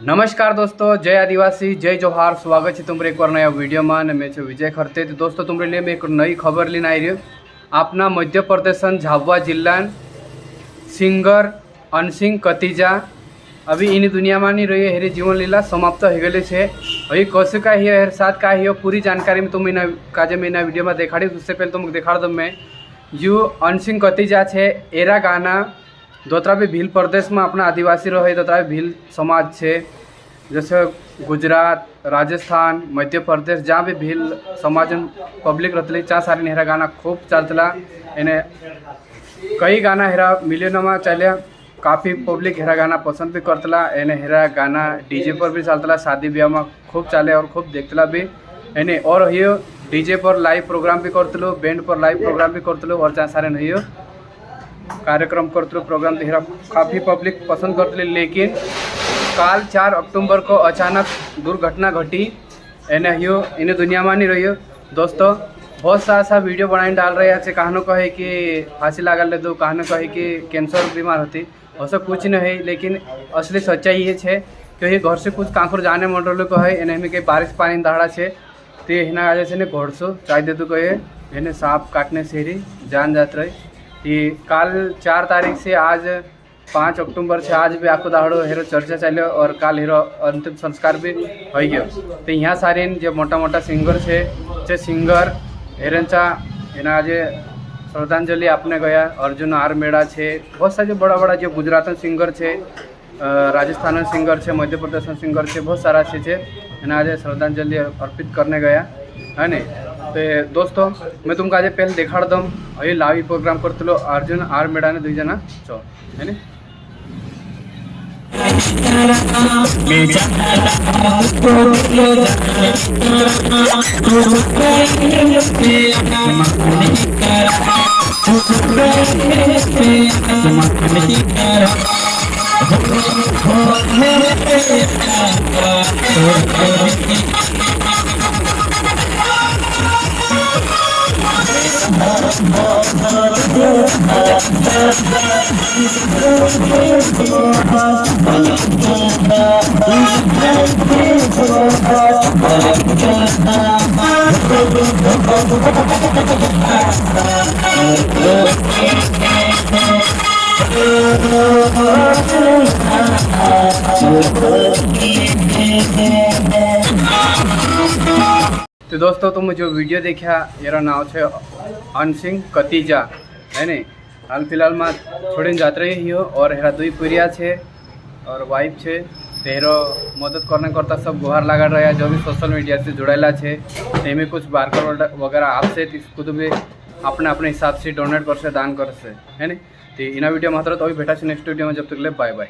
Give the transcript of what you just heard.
नमस्कार दोस्तों, जय आदिवासी, जय जोहार। स्वागत है तुम्हारे एक बार नया वीडियो में। मैं विजय खरते। तो दोस्तों तुम्हारे लिए मैं एक नई खबर लेना आई रही अपना मध्य प्रदेश झाबुआ जिला सिंगर अनसिंग कतीजा अभी इन दुनिया में नहीं रही। हेरी जीवन लीला समाप्त हो गए है। अभी कैसे का ही हेर साथ का ही पूरी जानकारी में तुम इन काजे में वीडियो में देखाड़ी। उससे पहले तुमको दिखा दूँ मैं जो अनसिंग कतीजा है एरा गाना दोतरा भी भील प्रदेश में अपना आदिवासी रहे। दोतरा भी भील समाज है जैसे गुजरात, राजस्थान, मध्य प्रदेश जहाँ भी भील समाज पब्लिक रहती चा सारी नेहरा गाना खूब चलता। इन्हें कई गाना हेरा मिलियनों में चलिया। काफ़ी पब्लिक हेरा गाना पसंद भी करतला। इन्हें हेरा गाना डीजे पर भी चलता, शादी ब्याह में खूब चले और खूब देखतला भी। इन्हें और हियो डीजे पर लाइव प्रोग्राम भी करतलो, बैंड पर लाइव प्रोग्राम भी करतलो और जहाँ सारे नहीं कार्यक्रम करते प्रोग्राम तो काफ़ी पब्लिक पसंद करते। लेकिन काल 4 अक्टूबर को अचानक दुर्घटना घटी। इन्हें दुनिया में नहीं रही दोस्तों। बहुत सा वीडियो बनाने डाल रहे हैं। कहनो कहे कि फांसी लागल ले दो, कहनो कहे कि कैंसर बीमार होती, ऐसा कुछ नहीं है। लेकिन असली सच्चाई ये है कि घर से कुछ कांकुर जाने मंडल कहे इन्हें में कहीं बारिश पानी दाड़ा है तो हिना आज से घोड़सो चाय दे दो कहे इन्हें सांप काटने से ही जान जात रहे। ये काल 4 तारीख से आज 5 अक्टूबर से आज भी आखो दाड़ो हेरो चर्चा चलो और काल हेरो अंतिम संस्कार भी हो गया। तो यहाँ सारे जो मोटा मोटा सिंगर है सिंगर हेरचा एना आज श्रद्धांजलि आपने गया। अर्जुन आर मेड़ा है, बहुत सारे जो बड़ा बड़ा जो गुजरात सिंगर है, राजस्थान सिंगर है, मध्य प्रदेश सिंगर है, बहुत सारा है एना आज श्रद्धांजलि अर्पित करने गया है नहीं। तो दोस्तों मैं तुमको आज पहले देखा दम अभी लाइव प्रोग्राम करते अर्जुन आर मेड़ा ने 2 जना चो है नी। तो दोस्तों तुम जो वीडियो देखा यार नाम है अनसिंग कतीजा है नहीं। हाल फिलहाल में थोड़ी जात्रा ही हो और हेरा 2 पुरिया है और वाइफ है। तो हेरो मदद करने करता सब गुहार लगा रहा है जो भी सोशल मीडिया से जुड़ेला है। में कुछ बारकोड वगैरह आपसे इसको तो भी अपने अपने हिसाब से डोनेट कर से दान कर से है नहीं। तो इन वीडियो में तो अभी भेटा नेक्स्ट वीडियो में, जब तक ले बाय बाय।